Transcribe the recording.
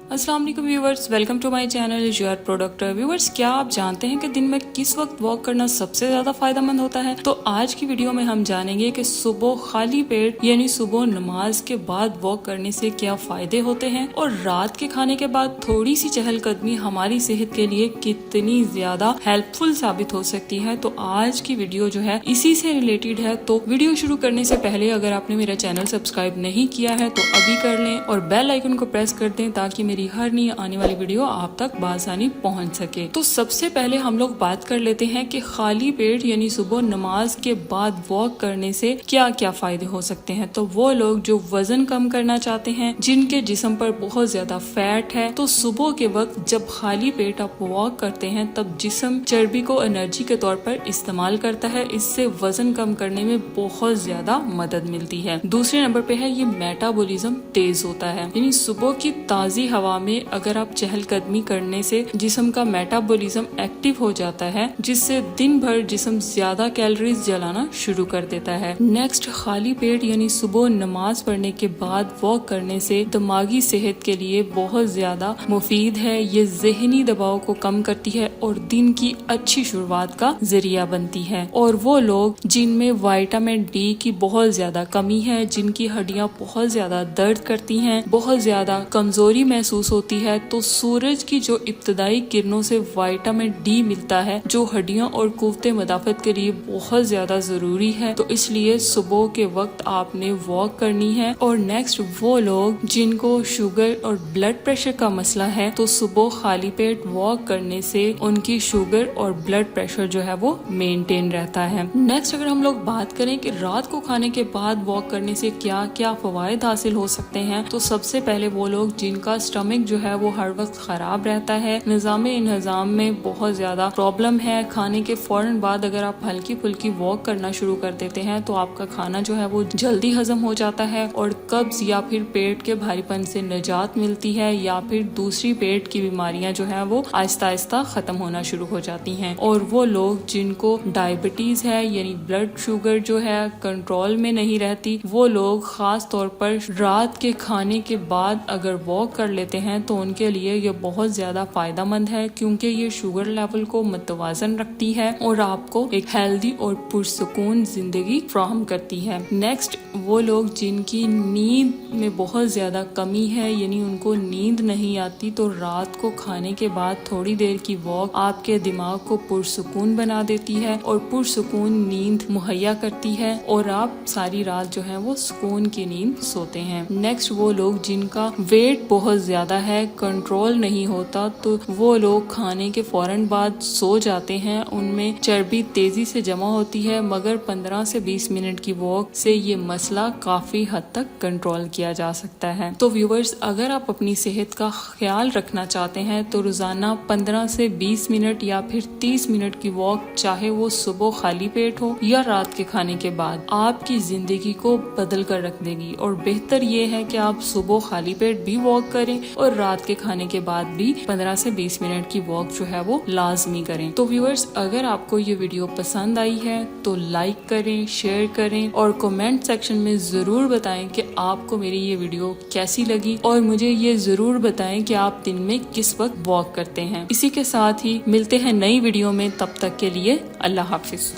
अस्सलाम वालेकुम viewers, welcome to my channel your product. Viewers, क्या आप जानते हैं कि दिन में किस वक्त वॉक करना सबसे ज्यादा फायदेमंद होता है? तो आज की वीडियो में हम जानेंगे कि सुबह खाली पेट यानी सुबह नमाज के बाद वॉक करने से क्या फायदे होते हैं और रात के खाने के बाद थोड़ी सी चहलकदमी हमारी सेहत के लिए कितनी ज्यादा हेल्पफुल साबित हो सकती है। तो आज की वीडियो जो है इसी से रिलेटेड है। तो वीडियो शुरू करने से पहले अगर आपने मेरा चैनल सब्सक्राइब नहीं किया है तो अभी कर लें और बेल आइकन को प्रेस कर दें ताकि मेरी हर नई आने वाली वीडियो आप तक बआसानी पहुंच सके। तो सबसे पहले हम लोग बात कर लेते हैं कि खाली पेट यानी सुबह नमाज के बाद वॉक करने से क्या क्या फायदे हो सकते हैं। तो वो लोग जो वजन कम करना चाहते हैं, जिनके जिस्म पर बहुत ज्यादा फैट है, तो सुबह के वक्त जब खाली पेट आप वॉक करते हैं तब जिस्म चर्बी को एनर्जी के तौर पर इस्तेमाल करता है। इससे वजन कम करने में बहुत ज्यादा मदद मिलती है। दूसरे नंबर पे है ये मेटाबॉलिज्म तेज होता है, यानी सुबह की ताजी हवा में अगर आप चहलकदमी करने से जिस्म का मेटाबॉलिज्म एक्टिव हो जाता है, जिससे दिन भर जिस्म ज्यादा कैलोरीज जलाना शुरू कर देता है। नेक्स्ट, खाली पेट यानी सुबह नमाज पढ़ने के बाद वॉक करने से दिमागी सेहत के लिए बहुत ज्यादा मुफीद है। ये ज़हनी दबाव को कम करती है और दिन की अच्छी शुरुआत का जरिया बनती है। और वो लोग जिनमें विटामिन डी की बहुत ज्यादा कमी है, जिनकी हड्डियां बहुत ज्यादा दर्द करती हैं, बहुत ज्यादा कमजोरी महसूस होती है, तो सूरज की जो इब्तदाई किरणों से विटामिन डी मिलता है जो हड्डियों और कुव्वते मदाफत के लिए बहुत ज्यादा जरूरी है। तो इसलिए सुबह के वक्त आपने वॉक करनी है। और नेक्स्ट, वो लोग जिनको शुगर और ब्लड प्रेशर का मसला है, तो सुबह खाली पेट वॉक करने से उनकी शुगर और ब्लड प्रेशर जो है वो मेंटेन रहता है। नेक्स्ट, अगर हम लोग बात करें कि रात को खाने के बाद वॉक करने से क्या क्या फवायद हासिल हो सकते हैं, तो सबसे पहले वो लोग जिनका स्टमक जो है वो हर वक्त खराब रहता है, निजामे इंतजाम में बहुत ज्यादा प्रॉब्लम है, खाने के फौरन बाद अगर आप हल्की फुल्की वॉक करना शुरू कर देते हैं तो आपका खाना जो है वो जल्दी हजम हो जाता है और कब्ज या फिर पेट के भारीपन से निजात मिलती है, या फिर दूसरी पेट की बीमारियां जो है वो आहिस्ता आहिस्ता खत्म होना शुरू हो जाती हैं। और वो लोग जिनको डायबिटीज है यानी ब्लड शुगर जो है कंट्रोल में नहीं रहती, वो लोग खास तौर पर रात के खाने के बाद अगर वॉक कर लेते हैं तो उनके लिए ये बहुत ज्यादा फायदेमंद है, क्योंकि ये शुगर लेवल को मुतवाजन रखती है और आपको एक हेल्दी और पुरसुकून जिंदगी फ्राहम करती है। नेक्स्ट, वो लोग जिनकी नींद में बहुत ज्यादा कमी है, यानी उनको नींद नहीं आती, तो रात को खाने के बाद थोड़ी देर की वॉक आपके दिमाग को पुरसुकून बना देती है और पुरसुकून नींद मुहैया करती है और आप सारी रात जो है वो सुकून की नींद सोते हैं। नेक्स्ट, वो लोग जिनका वेट बहुत ज्यादा है, कंट्रोल नहीं होता, तो वो लोग खाने के फौरन बाद सो जाते हैं, उनमें चर्बी तेजी से जमा होती है, मगर 15 से 20 मिनट की वॉक से ये मसला काफी हद तक कंट्रोल किया जा सकता है। तो व्यूवर्स, अगर आप अपनी सेहत का ख्याल रखना चाहते हैं तो रोजाना 15 से 20 मिनट या फिर 30 मिनट की वॉक, चाहे वो सुबह खाली पेट हो या रात के खाने के बाद, आपकी जिंदगी को बदल कर रख देगी। और बेहतर ये है कि आप सुबह खाली पेट भी वॉक करें और रात के खाने के बाद भी 15 से 20 मिनट की वॉक जो है वो लाजमी करें। तो व्यूअर्स, अगर आपको ये वीडियो पसंद आई है तो लाइक करें, शेयर करें और कमेंट सेक्शन में जरूर बताएं कि आपको मेरी ये वीडियो कैसी लगी, और मुझे ये जरूर बताएं कि आप दिन में किस वक्त वॉक करते हैं। इसी के साथ ही मिलते हैं नई वीडियो में, तब तक के लिए अल्लाह हाफिज।